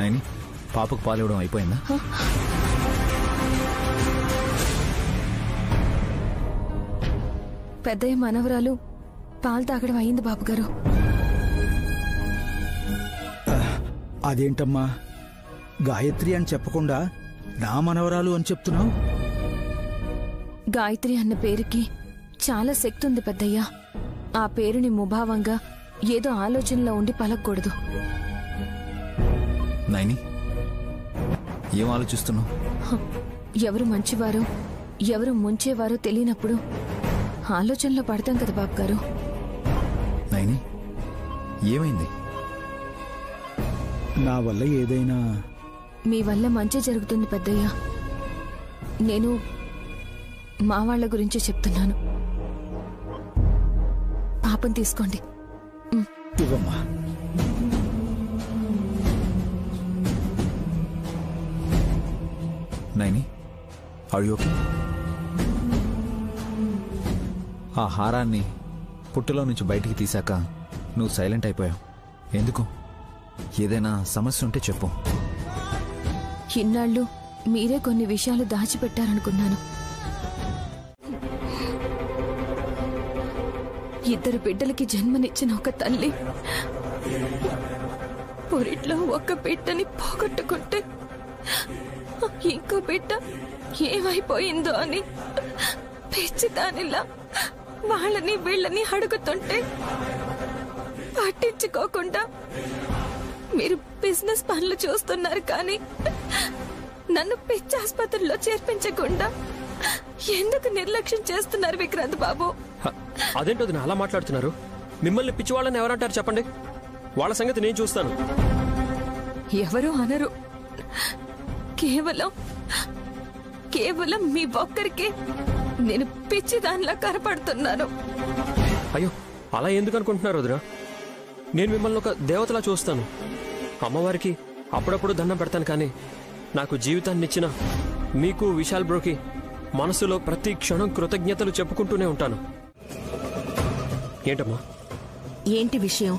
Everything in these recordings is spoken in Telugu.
నైని పాపకు పాలు ఇవ్వడం అయిపోయిందా? పెద్దయ్య మనవరాలు పాలు తాగడం అయింది బాబుగారు. అదేంటమ్మా, గాయత్రి అని చెప్పకుండా నా మనవరాలు అని చెప్తున్నావు? గాయత్రి అన్న పేరుకి చాలా శక్తి ఉంది పెద్దయ్య. ఆ పేరుని ముభావంగా ఏదో ఆలోచనలో ఉండి పలకూడదు. నైని ఏం ఆలోచిస్తున్నావు? ఎవరు మంచివారో ఎవరు ముంచేవారో తెలియనప్పుడు ఆలోచనలో పడతాం కదా బాబుగారు. నైని ఏమైంది? నా వల్ల ఏదైనా మీ వల్ల మంచి జరుగుతుంది పెద్దయ్య. నేను మా వాళ్ల గురించి చెప్తున్నాను. పాపం తీసుకోండి. ఇవ్వమ్మా. Naini are you okay? ఆ హారాన్ని పుట్టలో నుంచి బయటికి తీశాక నువ్వు సైలెంట్ అయిపోయావు. ఎందుకు? ఏదైనా సమస్య ఉంటే చెప్పు. ఇన్నాళ్ళు మీరే కొన్ని విషయాలు దాచిపెట్టారనుకున్నాను. ఇద్దరు బిడ్డలకి జన్మనిచ్చిన ఒక తల్లి పొరిట్లో ఒక బిడ్డని పోగొట్టుకుంటే ఇంకో బిడ్డ ఏమైపోయిందో అని పిచ్చి దానిలా వాళ్ళని వీళ్ళని అడుగుతుంటే పట్టించుకోకుండా మీరు బిజినెస్ పనులు చూస్తున్నారు, కానీ నన్ను పిచ్చి ఆసుపత్రిలో చేర్పించకుండా ఎందుకు నిర్లక్ష్యం చేస్తున్నారు విక్రాంత్ బాబు? అదేంటో అలా మాట్లాడుతున్నారు? మిమ్మల్ని పిచ్చివాళ్ళని ఎవరంటారు చెప్పండి? వాళ్ళ సంగతి నేను చూస్తాను. ఎవరు అనరు. కేవలం మీ ఒక్కరికే నేను పిచ్చి దానిలా కనపడుతున్నాను. అయ్యో, అలా ఎందుకు అనుకుంటున్నారు వదినా? నేను మిమ్మల్ని ఒక దేవతలా చూస్తాను. అమ్మవారికి అప్పుడప్పుడు దండం పెడతాను, కానీ నాకు జీవితాన్ని ఇచ్చిన మీకు విశాల్ బ్రోకి మనసులో ప్రతి క్షణం కృతజ్ఞతలు చెప్పుకుంటూనే ఉంటాను. ఏంటమ్మా? ఏంటి విషయం?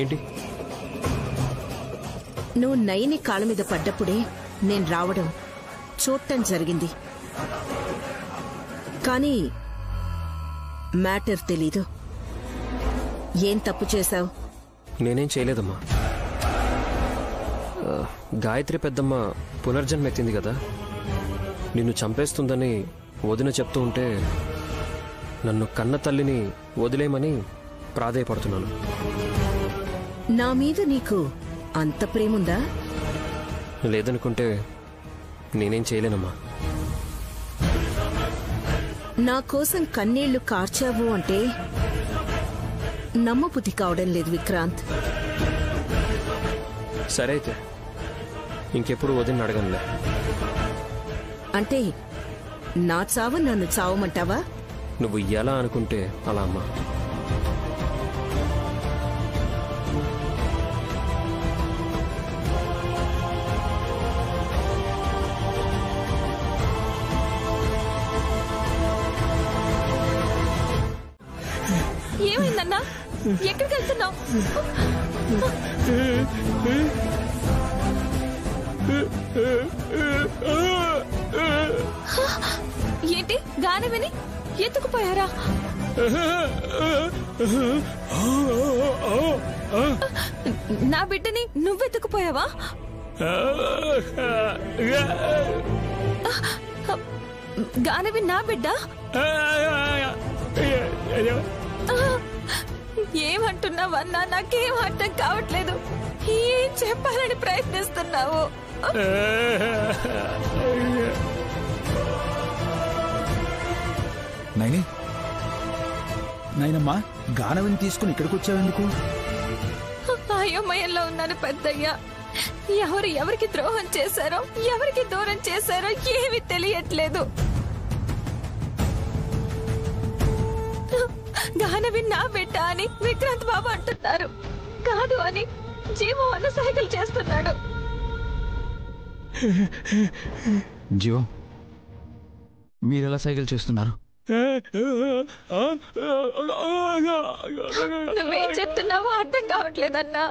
ఏంటి? నువ్వు నైని కాళ్ళ మీద పడ్డప్పుడే నేను రావడం చూడటం జరిగింది, కానీ మ్యాటర్ తెలీదు. ఏం తప్పు చేశావు? నేనేం చేయలేదమ్మా. గాయత్రి పెద్దమ్మ పునర్జన్మ ఎత్తింది కదా, నిన్ను చంపేస్తుందని వదిన చెప్తూ ఉంటే నన్ను కన్న తల్లిని వదిలేయమని ప్రాధేయపడుతున్నాను. నా మీద నీకు అంత ప్రేముందా? లేదనుకుంటే నేనేం చేయలేనమ్మా. నా కోసం కన్నీళ్లు కార్చావు అంటే నమ్మబుద్ధి కావడం లేదు విక్రాంత్. సరే అయితే ఇంకెప్పుడు వదిన అడగనులే. అంటే నా చావు నన్ను చావమంటావా? నువ్వు ఎలా అనుకుంటే అలా అమ్మా. ఏమైందన్నా? ఎక్కడికి వెళ్తున్నావు? ఏంటి గాని విని ఎత్తుకుపోయారా? నా బిడ్డని నువ్వెత్తుకుపోయావా? గానవి నా బిడ్డ? ఏమంటున్నావన్నా? నాకేం అర్థం కావట్లేదు. ఏం చెప్పాలని ప్రయత్నిస్తున్నావు? నైని, నైనమ్మా, గానవిని తీసుకుని ఇక్కడికి వచ్చావెందుకు? అయోమయంలో ఉన్నాను పెద్దయ్య. ఎవరు ఎవరికి ద్రోహం చేశారో ఎవరికి దూరం చేశారో ఏమీ తెలియట్లేదు. గానవి నా బిడ్డ అని విక్రాంత్ బాబు అంటున్నారు, కాదు అని జీవం అన్న సైకిల్ చేస్తున్నాడు. జీవం, మీరెలా సైకిల్ చేస్తున్నారు? నువ్వేం చెప్తున్నావో అర్థం కావట్లేదన్నా.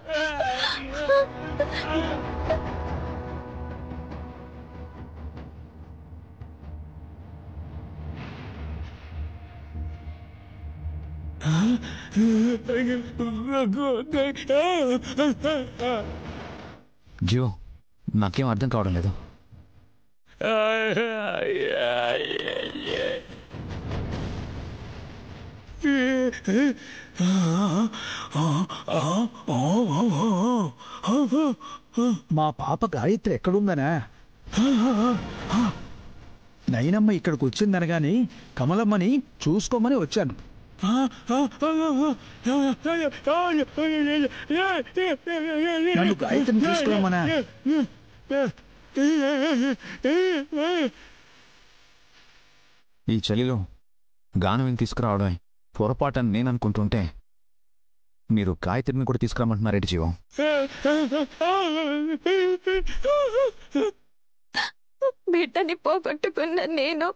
జియో నాకేం అర్థం కావడం లేదు. మా పాప గాయత్రి ఎక్కడుందనా? నయనమ్మ ఇక్కడికి వచ్చిందనగాని కమలమ్మని చూసుకోమని వచ్చాను. నన్ను గాయత్రిని చూసుకోమనా? ఈ చలిలో గానవిని తీసుకురావడమే పొరపాటని నేను అనుకుంటుంటే మీరు గాయత్రిని కూడా తీసుకురామంటున్నారేంటి జీవం? బిడ్డని పోగొట్టుకున్న నేను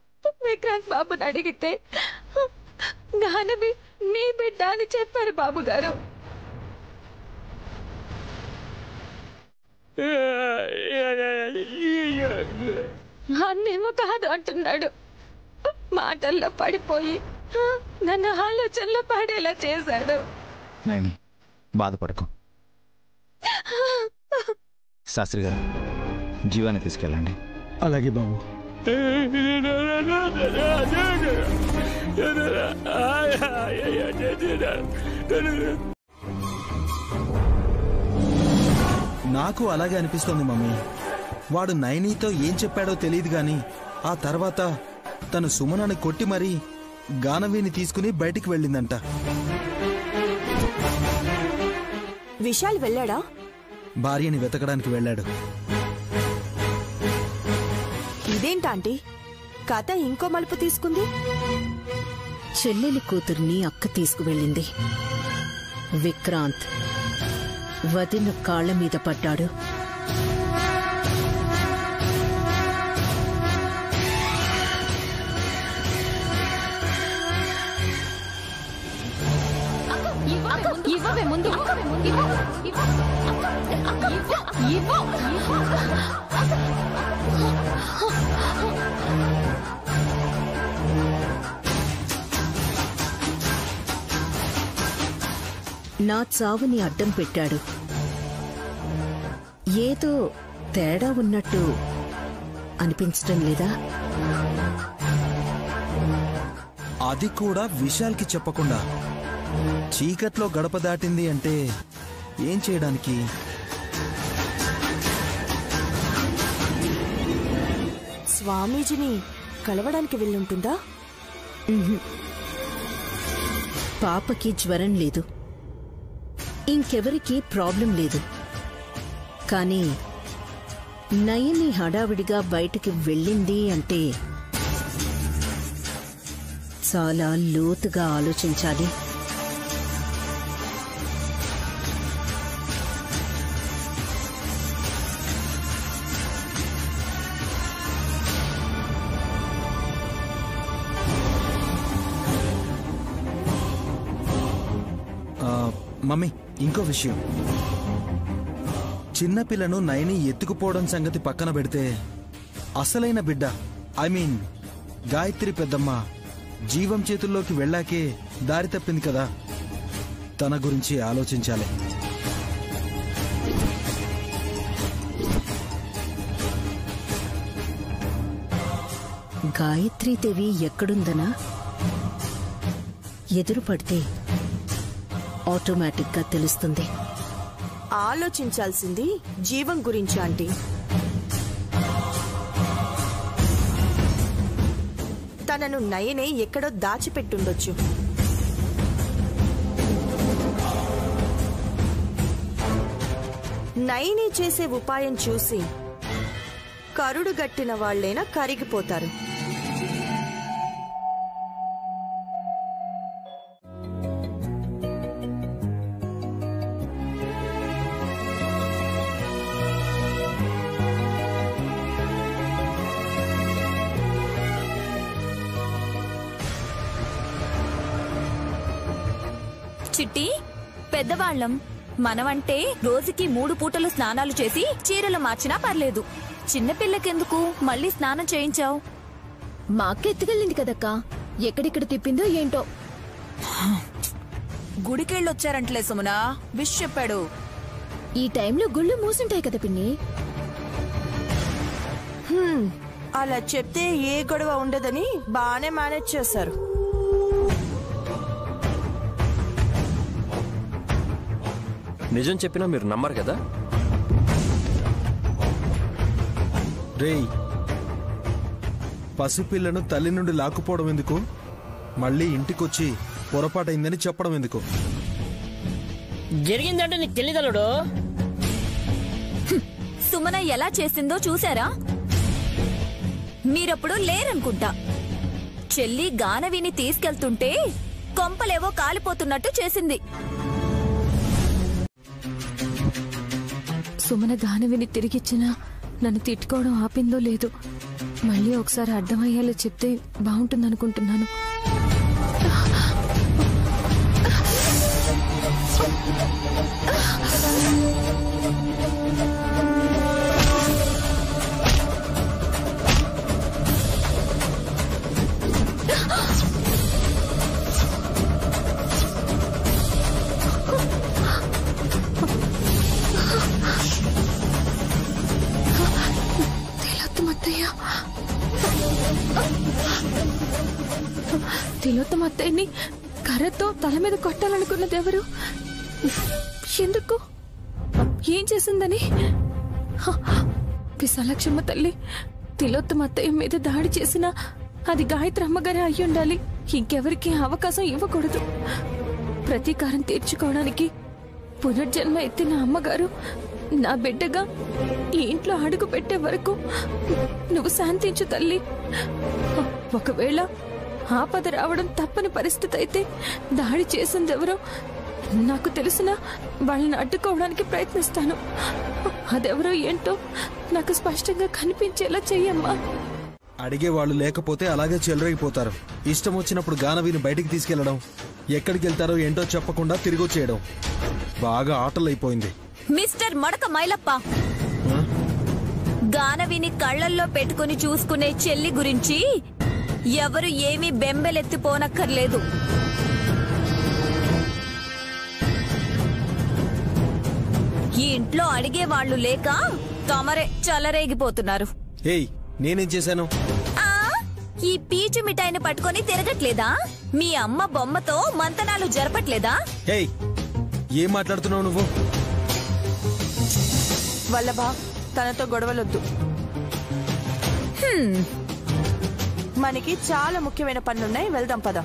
విక్రాంత్ బాబుని అడిగితే గానవి మీ బిడ్డ అని చెప్పారు బాబు గారు. అన్నేమో కాదు అంటున్నాడు. మాటల్లో పడిపోయి నన్ను ఆలోచనలో పడేలా చేశాడు. నేను బాధపడకు. శాస్త్రి గారు జీవాన్ని తీసుకెళ్ళండి. అలాగే బాబు. నాకు అలాగే అనిపిస్తోంది మమ్మీ. వాడు నైనీతో ఏం చెప్పాడో తెలియదు గాని ఆ తర్వాత తను సుమనని కొట్టి మరీ గానవిని తీసుకుని బయటికి వెళ్ళిందంట. విశాల్ వెళ్ళాడా? భార్యని వెతకడానికి వెళ్ళాడు. ఇదేంటాంటీ కథ ఇంకో మలుపు తీసుకుంది? చెల్లెలి కూతుర్ని అక్క తీసుకువెళ్ళింది. విక్రాంత్ వదిన కాళ్ల మీద పడ్డాడు. ఇవ్వవే ముందు. నా చావుని అడ్డం పెట్టాడు. ఏదో తేడా ఉన్నట్టు అనిపించటం లేదా? అది కూడా విశాల్కి చెప్పకుండా చీకట్లో గడప దాటింది అంటే ఏం చేయడానికి? స్వామీజీని కలవడానికి వెళ్ళుంటుందా? పాపకి జ్వరం లేదు, ఇంకెవరికి ప్రాబ్లం లేదు. కానీ నయని హడావిడిగా బయటికి వెళ్ళింది అంటే చాలా లోతుగా ఆలోచించాలి. మమ్మీ, ఇంకో విషయం. చిన్నపిల్లను నయని ఎత్తుకుపోవడం సంగతి పక్కన పెడితే అసలైన బిడ్డ గాయత్రి పెద్దమ్మ జీవం చేతుల్లోకి వెళ్ళాకే దారి తప్పింది కదా. తన గురించి ఆలోచించాలి. గాయత్రీదేవి ఎక్కడుందనా? ఎదురు పడితే ఆటోమేటిక్గా తెలుస్తుంది. ఆలోచించాల్సింది జీవం గురించి ఆంటీ. తనను నయనే ఎక్కడో దాచిపెట్టుండొచ్చు. నయని చేసే ఉపాయం చూసి కరుడు గట్టిన వాళ్లైనా కరిగిపోతారు. చిట్టి, పెద్దవాళ్ళం మనమంటే రోజుకి 3 పూటలు స్నానాలు చేసి చీరలు మార్చినా పర్లేదు. చిన్నపిల్లకెందుకు మళ్ళీ స్నానం చేయించావు? మా అక్క ఎత్తుకెళ్ళింది కదక్కా, ఎక్కడెక్కడ తిప్పిందో ఏంటో. గుడికెళ్ళొచ్చారంటలే సుమనా, విష్ చెప్పాడు. ఈ టైంలో గుళ్ళు మూసుంటాయి కదా పిన్ని. అలా చెప్తే ఏ గొడవ ఉండదని బానే మేనేజ్ చేశారు. నిజం చెప్పినా మీరు నమ్మరు కదా? రేయ్, పసిపిల్లను తల్లి నుండి లాక్కుపోవడం ఎందుకు? మళ్ళీ ఇంటికొచ్చి పొరపాటైందని చెప్పడం ఎందుకు? జరిగిందంటే నీకు తెలియదలుడు. సుమన ఎలా చేసిందో చూసారా? మీరప్పుడు లేరనుకుంటా. చెల్లి గానవిని తీసుకెళ్తుంటే కొంపలేవో కాలిపోతున్నట్టు చేసింది. సుమన గానవిని తిరిగిచ్చినా నన్ను తిట్టుకోవడం ఆపిందో లేదు. మళ్ళీ ఒకసారి అర్థమయ్యేలా చెప్తే బాగుంటుందనుకుంటున్నాను. తిలోత్తమ అత్తయ్యని కర్రతో తల మీద కొట్టాలనుకున్నది ఎవరు? ఎందుకు? ఏం చేసిందని? విశాలక్షమ్మ తల్లి తిలోత్తమ అత్తయ్య మీద దాడి చేసినా అది గాయత్రి అమ్మగారే అయ్యి ఉండాలి. ఇంకెవరికి అవకాశం ఇవ్వకూడదు. ప్రతీకారం తీర్చుకోవడానికి పునర్జన్మ ఎత్తిన అమ్మగారు నా బిడ్డగా ఈ ఇంట్లో అడుగు పెట్టే వరకు నువ్వు శాంతించు తల్లి. ఒకవేళ ఆపద రావడం తప్పని పరిస్థితి అయితే దాడి చేసిందెవరో నాకు తెలిసిన వాళ్ళని అడ్డుకోవడానికి ప్రయత్నిస్తాను. అదెవరో ఏంటో నాకు స్పష్టంగా కనిపించేలా చెయ్యమ్మా. అడిగేవాళ్ళు లేకపోతే అలాగే చెలరేగిపోతారు. ఇష్టం వచ్చినప్పుడు గానవిని బయటికి తీసుకెళ్లడం, ఎక్కడికి వెళ్తారో ఏంటో చెప్పకుండా తిరిగొచ్చేయడం బాగా ఆటలైపోయింది. మిస్టర్ మడక మైలప్ప, గానవిని కళ్లల్లో పెట్టుకుని చూసుకునే చెల్లి గురించి ఎవరు ఏమీ బెంబెలెత్తిపోనక్కర్లేదు. ఈ ఇంట్లో అడిగేవాళ్లు లేక తమరే చలరేగిపోతున్నారు. ఏయ్, నేనేం చేశాను? ఈ పీచు మిఠాయిని పట్టుకొని తిరగట్లేదా? మీ అమ్మ బొమ్మతో మంతనాలు జరపట్లేదా? ఏయ్, ఏం మాట్లాడుతున్నావు నువ్వు? వల్లభా, తనతో గొడవలొద్దు. మనకి చాలా ముఖ్యమైన పనులున్నాయి, వెళ్దాం పద.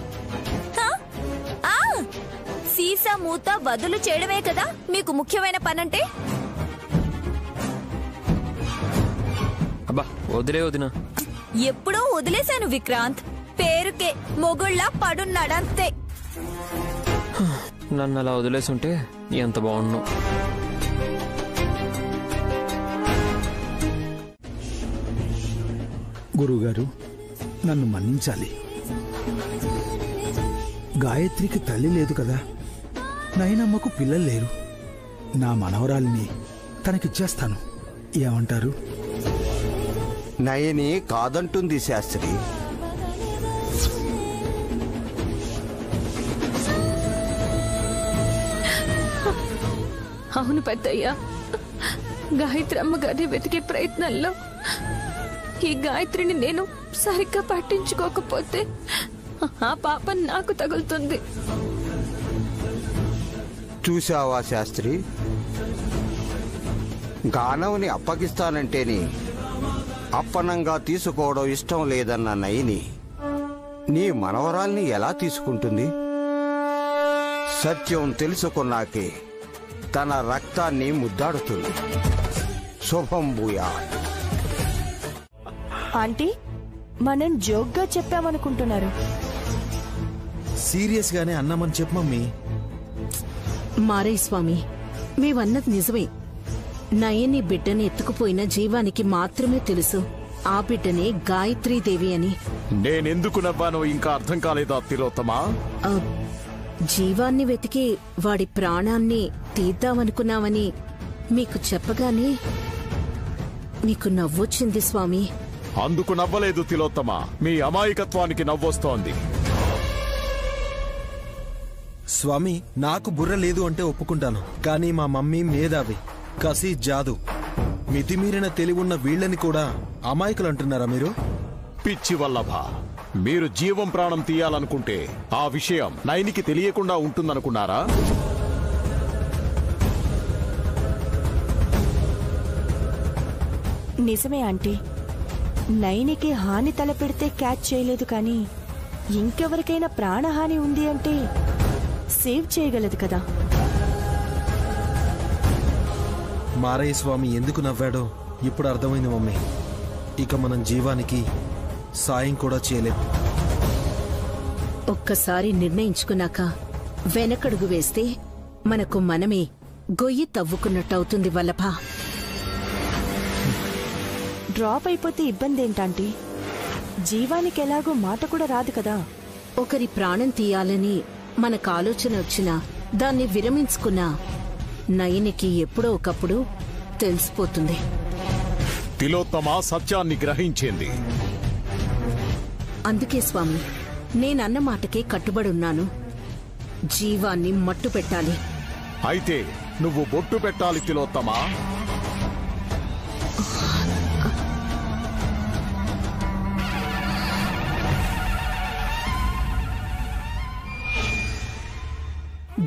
సీసా మూత బదులు చేయడమే కదా మీకు ముఖ్యమైన పనంటే? అబ్బా వదిలే వదినా. ఎప్పుడో వదిలేశాను విక్రాంత్. పేరుకే మొగుళ్ళ పడున్నాడంతే. నన్ను అలా వదిలేసుంటే ఎంత బాగున్నావు. గురువుగారు, నన్ను మన్నించాలి. గాయత్రికి తల్లి లేదు కదా, నయనమ్మకు పిల్లలు లేరు. నా మనవరాలిని తనకిచ్చేస్తాను. ఏమంటారు? నయని కాదంటుంది శాస్త్రి. అవును పెద్దయ్యా, గాయత్రి అమ్మగారిని వెతికే ప్రయత్నంలో ఈ గాయత్రిని నేను సరిగ్గా పట్టించుకోకపోతే ఆ పాపం నాకు తగులుతుంది. చూసావా శాస్త్రి, గానవుని అప్పగిస్తానంటేని అప్పనంగా తీసుకోవడం ఇష్టం లేదన్న నయని నీ మనవరాల్ని ఎలా తీసుకుంటుంది? సత్యం తెలుసుకున్నాకే తన రక్తాన్ని ముద్దాడుతుంది. శుభం భూయా. ఆంటీ, మనం జోక్గా చెప్పామనుకుంటున్నారు. సీరియస్ గానే అన్నామని చెప్పు మమ్మీ. మారయ్య స్వామి, మేవన్నది నిజమే. నయని బిడ్డని ఎత్తుకుపోయిన జీవానికి మాత్రమే తెలుసు ఆ బిడ్డనే గాయత్రీదేవి అని. నేనెందుకు నవ్వానో ఇంకా అర్థం కాలేదా తిలోత్తమా? జీవాన్ని వెతికి వాడి ప్రాణాన్ని తీద్దామనుకున్నామని మీకు చెప్పగానే మీకు నవ్వొచ్చింది స్వామి. అందుకు నవ్వలేదు తిలోత్తమ, మీ అమాయకత్వానికి నవ్వొస్తోంది. స్వామి, నాకు బుర్ర లేదు అంటే ఒప్పుకుంటాను, కానీ మా మమ్మీ మేధావి, కసి జాదు, మితిమీరిన తెలివున్న వీళ్ళని కూడా అమాయకులు అంటున్నారా మీరు? పిచ్చి వల్లభ, మీరు జీవం ప్రాణం తీయాలనుకుంటే ఆ విషయం నైనికి తెలియకుండా ఉంటుందనుకున్నారా? నిజమే ఆంటీ, నైనికి హాని తలపెడితే క్యాచ్ చేయలేదు, కానీ ఇంకెవరికైనా ప్రాణహాని ఉంది అంటే సేవ్ చేయగలదు కదా. మారయ్య స్వామి ఎందుకు నవ్వాడో ఇప్పుడు అర్థమైంది మమ్మీ. ఇక మనం జీవానికి సాయం కూడా చేయలేం. ఒక్కసారి నిర్ణయించుకున్నాక వెనకడుగు వేస్తే మనకు మనమే గొయ్యి తవ్వుకున్నట్టవుతుంది వల్లభ. డ్రాప్ అయిపోతే ఇబ్బంది ఏంటంటీ? జీవానికి ఎలాగో మాట కూడా రాదు కదా. ఒకరి ప్రాణం తీయాలని మనకు ఆలోచన వచ్చినా దాన్ని విరమించుకున్నా నయనికి ఎప్పుడో ఒకప్పుడు తెలిసిపోతుంది. తిలోత్తమ సత్యాన్ని గ్రహించింది. అందుకే స్వామి, నేనన్న మాటకే కట్టుబడున్నాను. జీవాన్ని మట్టు పెట్టాలి. అయితే నువ్వు బొట్టు పెట్టాలి తిలోత్తమా.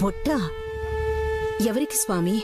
బొట్ట ఎవరికి స్వామి?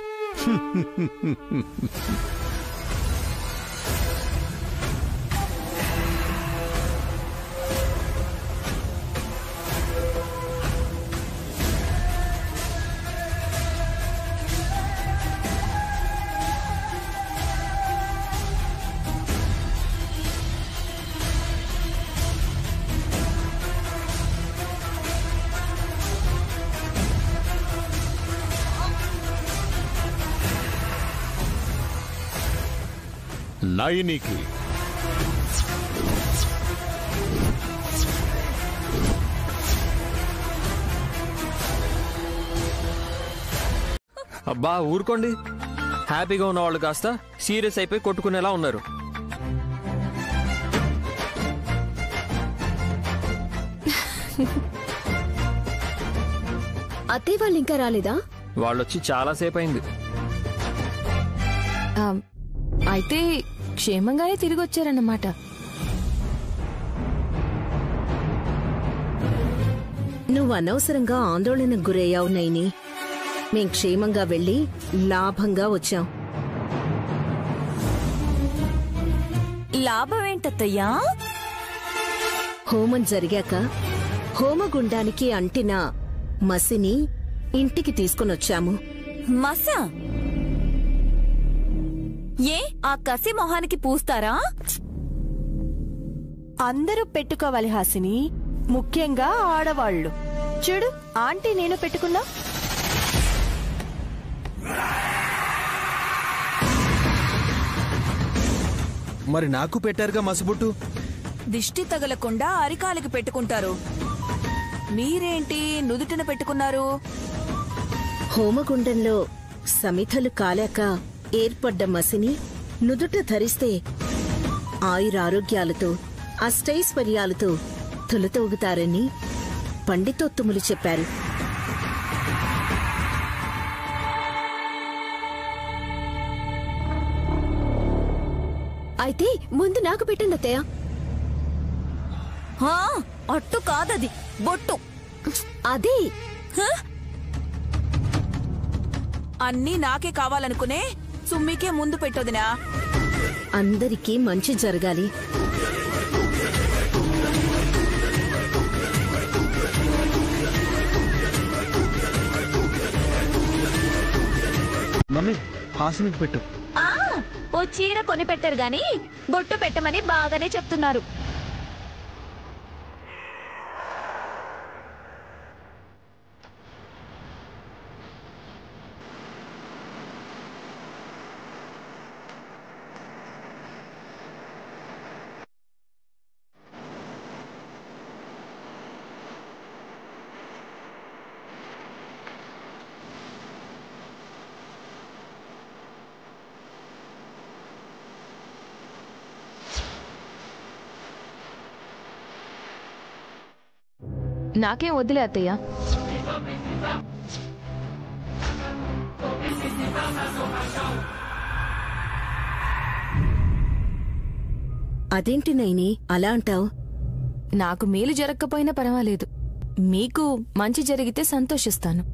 నైనికి అబ్బా ఊరుకోండి. హ్యాపీగా ఉన్న వాళ్ళు కాస్త సీరియస్ అయిపోయి కొట్టుకునేలా ఉన్నారు. అత్తయ్య వాళ్ళు ఇంకా రాలేదా? వాళ్ళొచ్చి చాలాసేపు అయింది. అయితే క్షేమంగానే తిరిగి వచ్చారన్నమాట. నువ్వు అనవసరంగా ఆందోళనకు గురయ్యావు నైని. మేం క్షేమంగా వెళ్లి లాభంగా వచ్చాం. లాభం ఏంటత్తయ్యా? హోమం జరిగాక హోమగుండానికి అంటిన మసిని ఇంటికి తీసుకొనొచ్చాము. మసా? ఏ ఆ కసి మొహానికి పూస్తారా? అందరూ పెట్టుకోవాలి హాసిని, ముఖ్యంగా ఆడవాళ్లు. చూడు ఆంటీ, నేను పెట్టుకున్నా. మరి నాకు పెట్టారుగా మసిబుట్టు. దిష్టి తగలకుండా అరికాలికి పెట్టుకుంటారు, మీరేంటి నుదుటిన పెట్టుకున్నారు? హోమగుండంలో సమిధలు కాలాక ఏర్పడ్డ మసిని నుదుట ధరిస్తే ఆయురారోగ్యాలతో అష్టైశ్వర్యాలతో తులతూగుతారని పండితోత్తములు చెప్పారు. అయితే ముందు నాకు పెట్టండి అత్తయ్య. అట్టు కాదది, బొట్టు. అదే అన్నీ నాకే కావాలనుకునే సుమ్మికే ముందు పెట్టొదినా. అందరికీ మంచి జరగాలి. మమ్మీ, హాసినికి పెట్టు. ఓ చీర కొని పెట్టారు గాని బొట్టు పెట్టమని బాగానే చెప్తున్నారు. నాకేం వద్దులే అత్తయ్య. అదేంటి నైని అలా అంటావు? నాకు మేలు జరగకపోయినా పర్వాలేదు, మీకు మంచి జరిగితే సంతోషిస్తాను.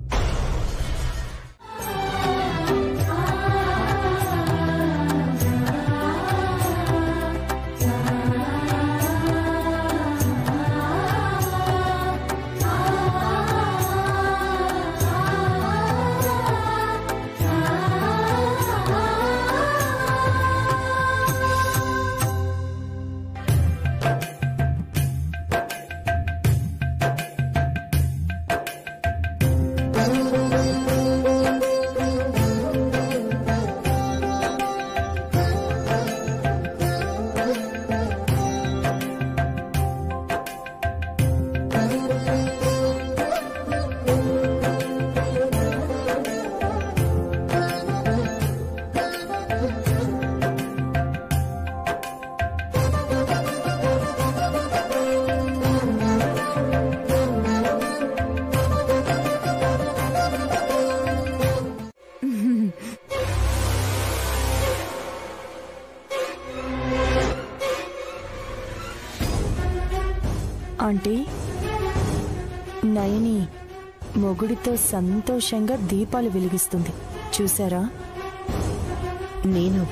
ఆంటీ, నయని మొగుడితో సంతోషంగా దీపాలు వెలిగిస్తుంది చూసారా? నేను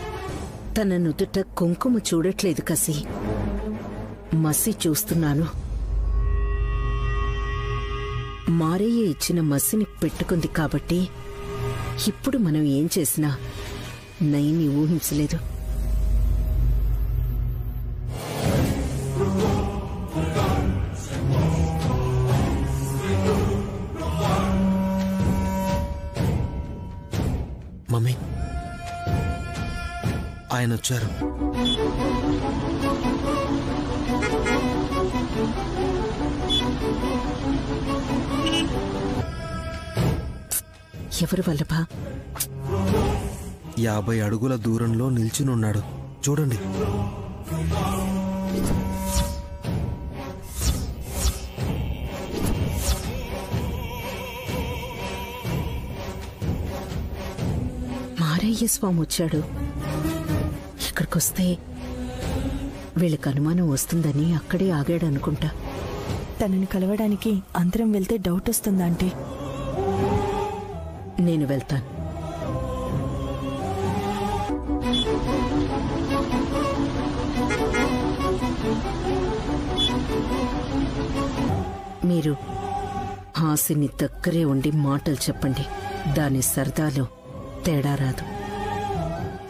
తన నుదుట కుంకుమ చూడట్లేదు కసి, మసి చూస్తున్నాను. మారయ్య ఇచ్చిన మసిని పెట్టుకుంది కాబట్టి ఇప్పుడు మనం ఏం చేసినా నయని ఊహించలేదు. మమ్మీ, ఆయన వచ్చారు. ఎవరు వల్లభ? 50 అడుగుల దూరంలో నిల్చునున్నాడు చూడండి. మారయ్య స్వామి వచ్చాడు. ఇక్కడికొస్తే వీళ్ళకి అనుమానం వస్తుందని అక్కడే ఆగాడనుకుంటా. తనని కలవడానికి అందరం వెళ్తే డౌట్ వస్తుందంటే నేను వెళ్తాను. మీరు హాసిని దగ్గరే ఉండి మాటలు చెప్పండి, దాని సరదాలో తేడా రాదు.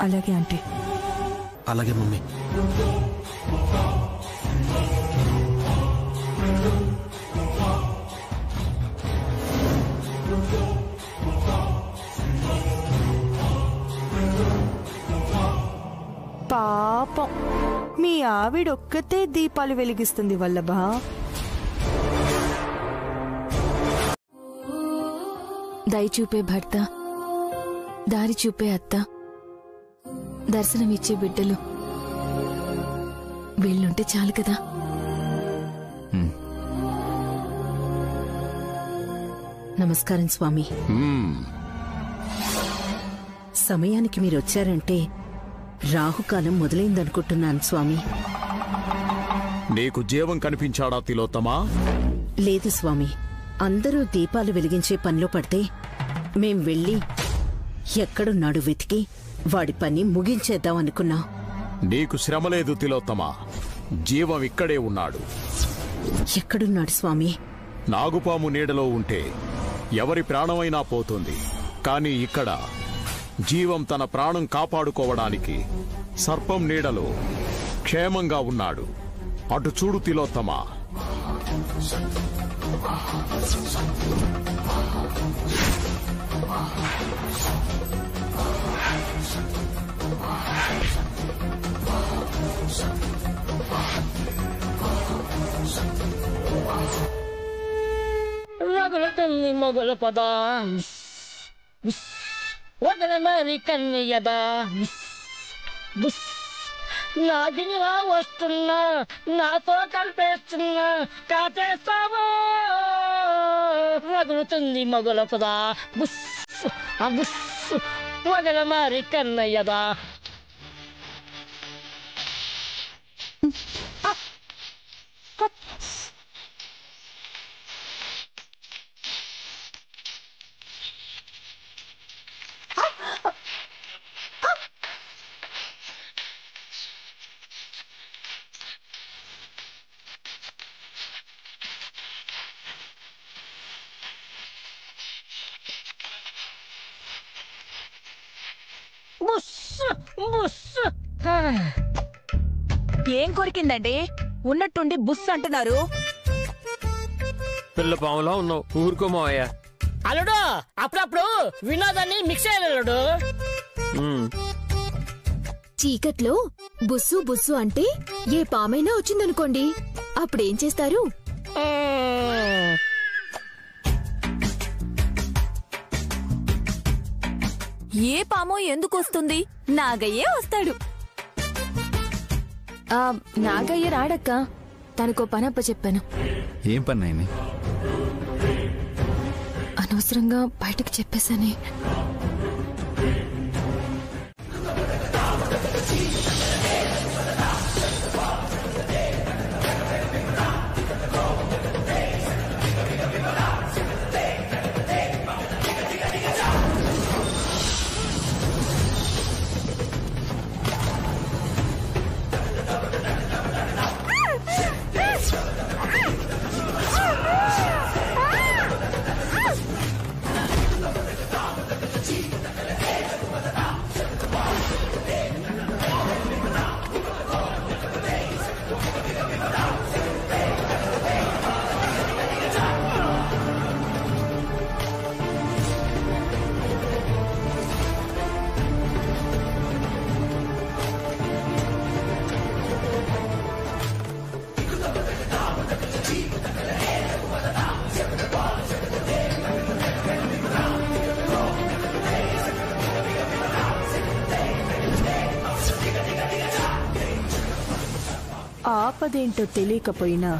అలాగే అంటే. అలాగే మమ్మీ. పాపం మీ ఆవిడొక్కతే దీపాలు వెలిగిస్తుంది వల్లభ. దయ చూపే భర్త, దారి చూపే అత్త, దర్శనమిచ్చే బిడ్డలు వీళ్ళుంటే చాలు కదా. నమస్కారం స్వామి. సమయానికి మీరు వచ్చారంటే రాహుకాలం మొదలైందనుకుంటున్నాను స్వామి. నీకు జీవం కనిపించాడా తిలోత్తమా? లేదు స్వామి, అందరూ దీపాలు వెలిగించే పనిలో పడితే మేం వెళ్ళి ఎక్కడున్నాడు వెతికి వాడి పని ముగించేద్దాం అనుకున్నా. నీకు శ్రమ లేదు తిలోత్తమా, జీవం ఇక్కడే ఉన్నాడు. ఎక్కడున్నాడు స్వామి? నాగుపాము నీడలో ఉంటే ఎవరి ప్రాణమైనా పోతుంది, కానీ ఇక్కడ జీవం తన ప్రాణం కాపాడుకోవడానికి సర్పం నీడలో క్షేమంగా ఉన్నాడు. అటు చూడు తిలోత్తమా. రగులుతుంది మొగల పద, వదల మరి కన్యదా, నాగినిలా వస్తున్నా నాతో కలిపేస్తున్నా కాచేస్తావో రగులుతుంది మొగల పదా బుస్ ఆ బుస్ మొగల మారి కన్నయ్యదా. ఏం కొరికిందండి? ఉన్నట్టుండి బుస్ అంటున్నారు. పిల్ల పాములా ఉన్నావు, ఊరుకో మావయ్య. అల్లుడు అప్పుడప్పుడు వినోదాన్ని మిక్స్ అయ్యాడు. చీకట్లో బుస్సు బుస్సు అంటే ఏ పామైనా వచ్చిందనుకోండి, అప్పుడేం చేస్తారు? ఏ పామో ఎందుకు వస్తుంది? నాగయ్యే వస్తాడు. నాగయ్య రాడక్క, తనకో పనప్ప చెప్పాను. ఏం పని నాయని? అనవసరంగా బయటకు చెప్పేశానే. ఆపదేంటో తెలియకపోయినా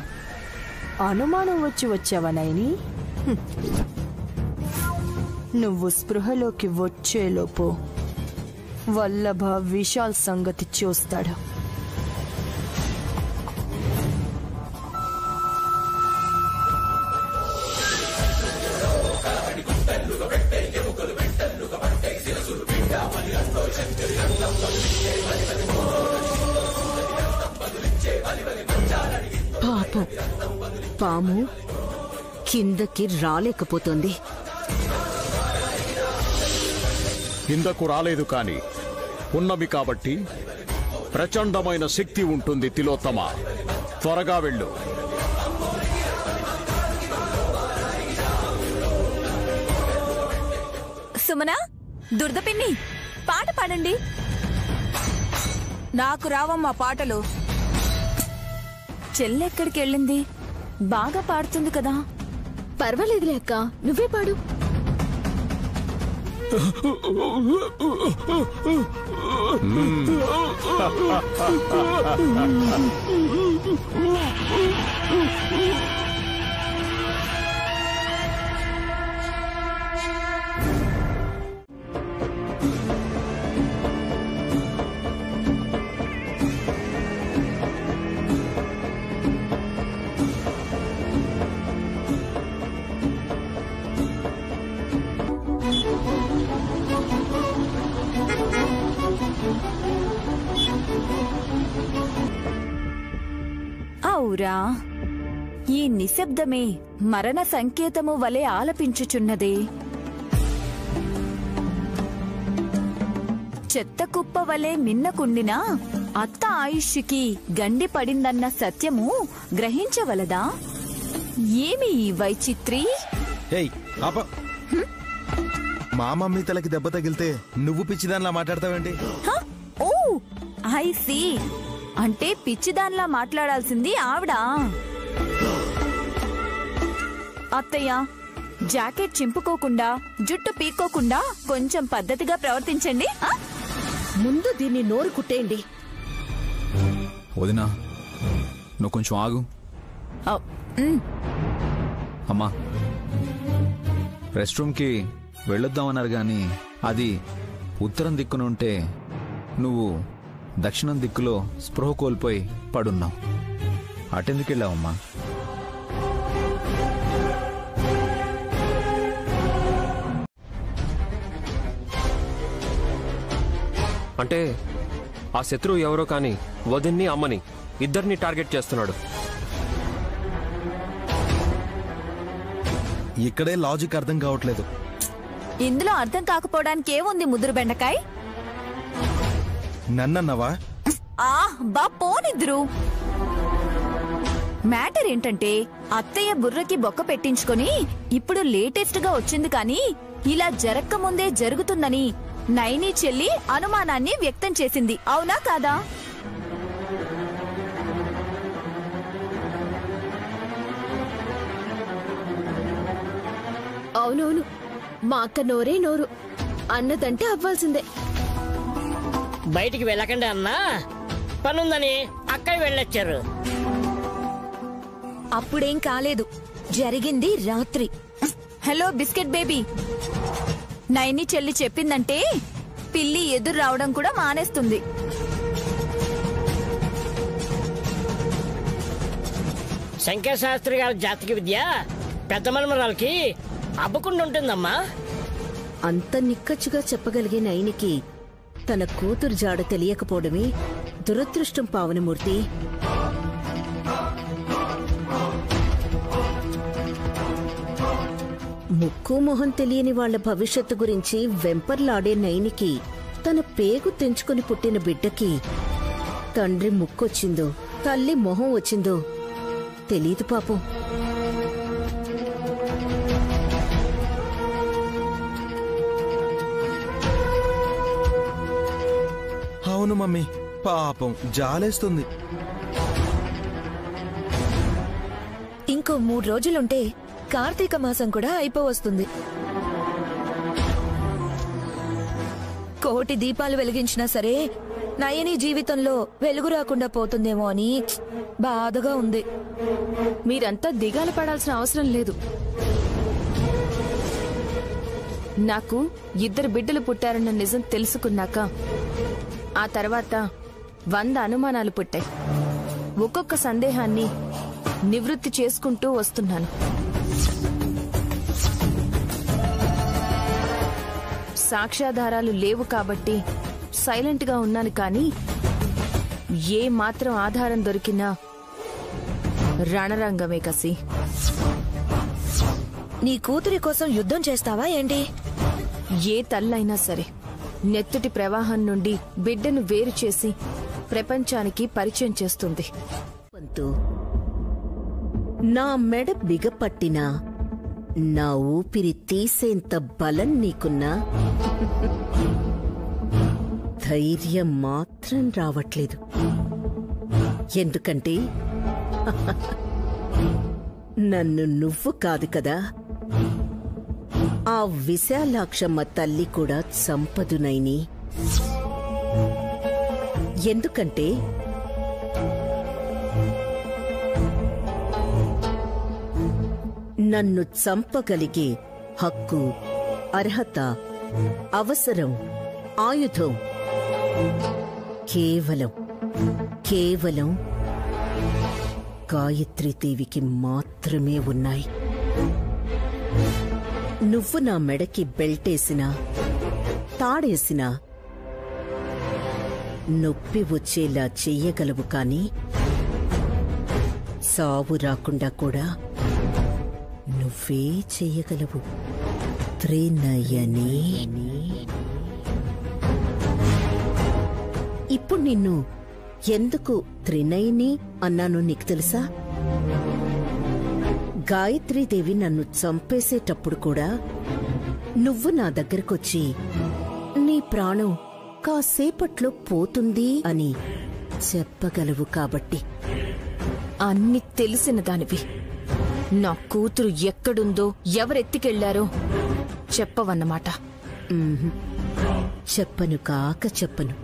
అనుమానం వచ్చావా నైని? నువ్వు స్పృహలోకి వచ్చేలోపు వల్లభ విశాల్ సంగతి చూస్తాడు. పాపం, పాము కిందకి రాలేకపోతుంది. కిందకు రాలేదు కాని ఉన్నవి కాబట్టి ప్రచండమైన శక్తి ఉంటుంది. తిలోత్తమ, త్వరగా వెళ్ళు. సుమన, దుర్దపిన్ని, పాట పాడండి. నాకు రావమ్మా పాటలు. చెల్లెక్కడికి వెళ్ళింది? బాగా పాడుతుంది కదా. పర్వాలేదులే అక్క, నువ్వే పాడు. ఔరా, ఈ నిశ్శబ్దమే మరణ సంకేతము వలె ఆలపించుచున్నదే. చెత్త కుప్ప వలె మిన్నకుండినా అత్త ఆయుష్కి గండి పడిందన్న సత్యము గ్రహించవలదా? ఏమి ఈ వైచిత్రి? మా మమ్మీ తలకి దెబ్బ తగిలితే నువ్వు పిచ్చిదానిలా మాట్లాడతావేంటి? ఓ ఐ సీ. అంటే పిచ్చిదాన్లా మాట్లాడాల్సింది ఆవిడ. అత్తయ్య, జాకెట్ చింపుకోకుండా, జుట్టు పీక్కోకుండా కొంచెం పద్ధతిగా ప్రవర్తించండి. ముందు దీన్ని నోరు కుట్టేయండి. వదినా నువ్వు కొంచెం ఆగు. అమ్మా రెస్ట్ రూమ్కి వెళ్ళొద్దామన్నారు గాని అది ఉత్తరం దిక్కునుంటే నువ్వు దక్షిణం దిక్కులో స్పృహ కోల్పోయి పడున్నావు. అటెందుకు వెళ్ళావమ్మా? అంటే ఆ శత్రువు ఎవరో కానీ వదిన్ని అమ్మని ఇద్దరిని టార్గెట్ చేస్తున్నాడు. ఇక్కడే లాజిక్ అర్థం కావట్లేదు. ఇందులో అర్థం కాకపోవడానికి ఏముంది ముదురు బెండకాయ్? నన్నన్నవా? బా పోనిద్దురు. మ్యాటర్ ఏంటంటే అత్తయ్య బుర్రకి బొక్క పెట్టించుకొని ఇప్పుడు లేటెస్ట్ గా వచ్చింది కానీ ఇలా జరక్క ముందే జరుగుతుందని నైని చెల్లి అనుమానాన్ని వ్యక్తం చేసింది. అవునా కాదా? అవునవును, మా అక్క నోరే నోరు, అన్నదంటే అవ్వాల్సిందే. బయటికి వెళ్ళకండి అన్నా, పనుందని అక్కయ్య వెళ్ళొచ్చారు. అప్పుడేం కాలేదు, జరిగింది రాత్రి. హలో బిస్కెట్ బేబీ, నైని చెల్లి చెప్పిందంటే పిల్లి ఎదురు రావడం కూడా మానేస్తుంది. శంకర్ శాస్త్రి గారి జాతక విద్య పెద్ద మనమరాలకి అబ్బకుండా ఉంటుందమ్మా. అంత నిక్కచ్చుగా చెప్పగలిగే నైనికి తన కూతురు జాడ తెలియకపోవడమే దురదృష్టం పావనమూర్తి. ముక్కు మొహం తెలియని వాళ్ల భవిష్యత్తు గురించి వెంపర్లాడే నైనికి తన పేగు తెంచుకుని పుట్టిన బిడ్డకి తండ్రి ముక్కొచ్చిందో తల్లి మొహం వచ్చిందో తెలీదు పాపం. అవును మమ్మీ, పాపం జాలేస్తుంది. ఇంకో 3 రోజులుంటే కార్తీక మాసం కూడా అయిపోవస్తుంది. కోటి దీపాలు వెలిగించినా సరే నయని జీవితంలో వెలుగు రాకుండా పోతుందేమో అని బాధగా ఉంది. మీరంతా దిగాలు పడాల్సిన అవసరం లేదు. నాకు 2 బిడ్డలు పుట్టారన్న నిజం తెలుసుకున్నాక ఆ తర్వాత 100 అనుమానాలు పుట్టాయి. ఒక్కొక్క సందేహాన్ని నివృత్తి చేసుకుంటూ వస్తున్నాను. సాక్ష్యాధారాలు లేవు కాబట్టి సైలెంట్ గా ఉన్నాను, కానీ ఏ మాత్రం ఆధారం దొరికినా రణరంగమే కసి. నీ కూతురి కోసం యుద్ధం చేస్తావా ఏంటి? ఏ తల్లైనా సరే నెత్తుటి ప్రవాహం నుండి బిడ్డను వేరు చేసి ప్రపంచానికి పరిచయం చేస్తుంది. నా మెడ బిగపట్టినా నా ఊపిరి తీసేంత బలం నీకున్నా ధైర్యం మాత్రం రావట్లేదు. ఎందుకంటే నన్ను నువ్వు కాదు కదా, ఆ విశాలాక్షమ్మ తల్లి కూడా చంపదునైని. ఎందుకంటే నన్ను చంపగలిగే హక్కు, అర్హత, అవసరం, ఆయుధం కేవలం గాయత్రీదేవికి మాత్రమే ఉన్నాయి. నువ్వు నా మెడకి బెల్టేసినా తాడేసినా నొప్పి వచ్చేలా చెయ్యగలవు, కానీ సావు రాకుండా కూడా నువ్వే చెయ్యగలవు త్రినయని. ఇప్పుడు నిన్ను ఎందుకు త్రినయని అన్నానో నీకు తెలుసా? గాయత్రీదేవి నన్ను చంపేసేటప్పుడు కూడా నువ్వు నా దగ్గరకొచ్చి నీ ప్రాణం కాసేపట్లో పోతుంది అని చెప్పగలవు కాబట్టి. అన్ని తెలిసిన దానివి నా కూతురు ఎక్కడుందో ఎవరెత్తికెళ్లారో చెప్పవన్నమాట. చెప్పను కాక చెప్పను.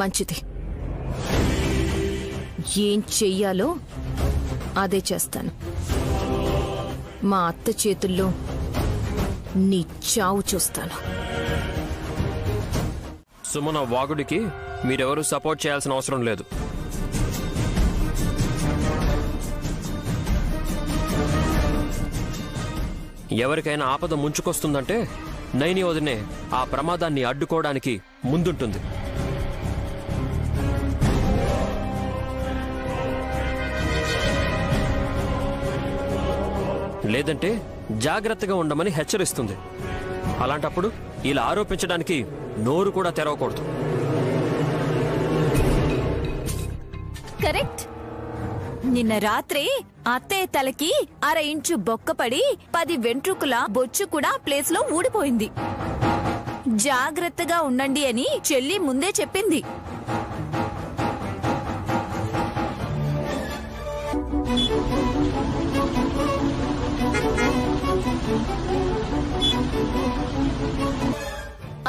మంచిది. ఏం చెయ్యాలో అదే చేస్తాను. మా అత్త చేతుల్లో నీ చావు చూస్తాను. సుమన వాగుడికి మీరెవరూ సపోర్ట్ చేయాల్సిన అవసరం లేదు. ఎవరికైనా ఆపద ముంచుకొస్తుందంటే నైని వదినే ఆ ప్రమాదాన్ని అడ్డుకోవడానికి ముందుంటుంది. లేదంటే జాగ్రత్తగా ఉండమని హెచ్చరిస్తుంది. అలాంటప్పుడు ఇలా ఆరోపించడానికి నోరు కూడా తెరవకూడదు. కరెక్ట్. నిన్న రాత్రి అత్తయ్య తలకి 1/2 ఇంచు బొక్కపడి 10 వెంట్రుకల బొచ్చు కూడా ప్లేస్ లో ఊడిపోయింది. జాగ్రత్తగా ఉండండి అని చెల్లి ముందే చెప్పింది.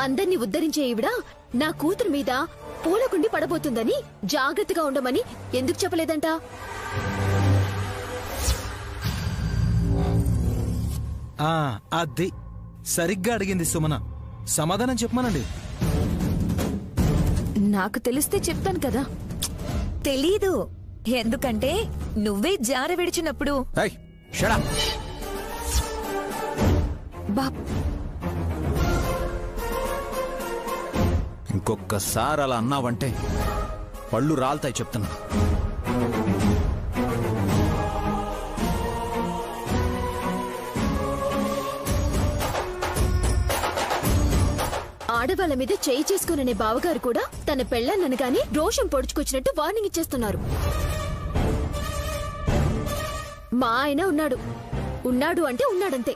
అందర్నీ ఉద్ధరించే ఈవిడ నా కూతురు మీద పూలకుండి పడబోతుందని జాగ్రత్తగా ఉండమని ఎందుకు చెప్పలేదంట? అది సరిగ్గా అడిగింది సుమన. సమాధానం చెప్పమనండి. నాకు తెలిస్తే చెప్తాను కదా. తెలీదు. ఎందుకంటే నువ్వే జార విడిచినప్పుడు ఇంకొక్కసారి అలా అన్నావంటే పళ్ళు రాలుతాయి చెప్తున్నా. ఆడవాళ్ళ మీద చేయి చేసుకునే బావగారు కూడా తన పెళ్ళన్ననగానే రోషం పొడుచుకొచ్చినట్టు వార్నింగ్ ఇచ్చేస్తున్నారు. మా ఆయన ఉన్నాడు అంటే ఉన్నాడంతే.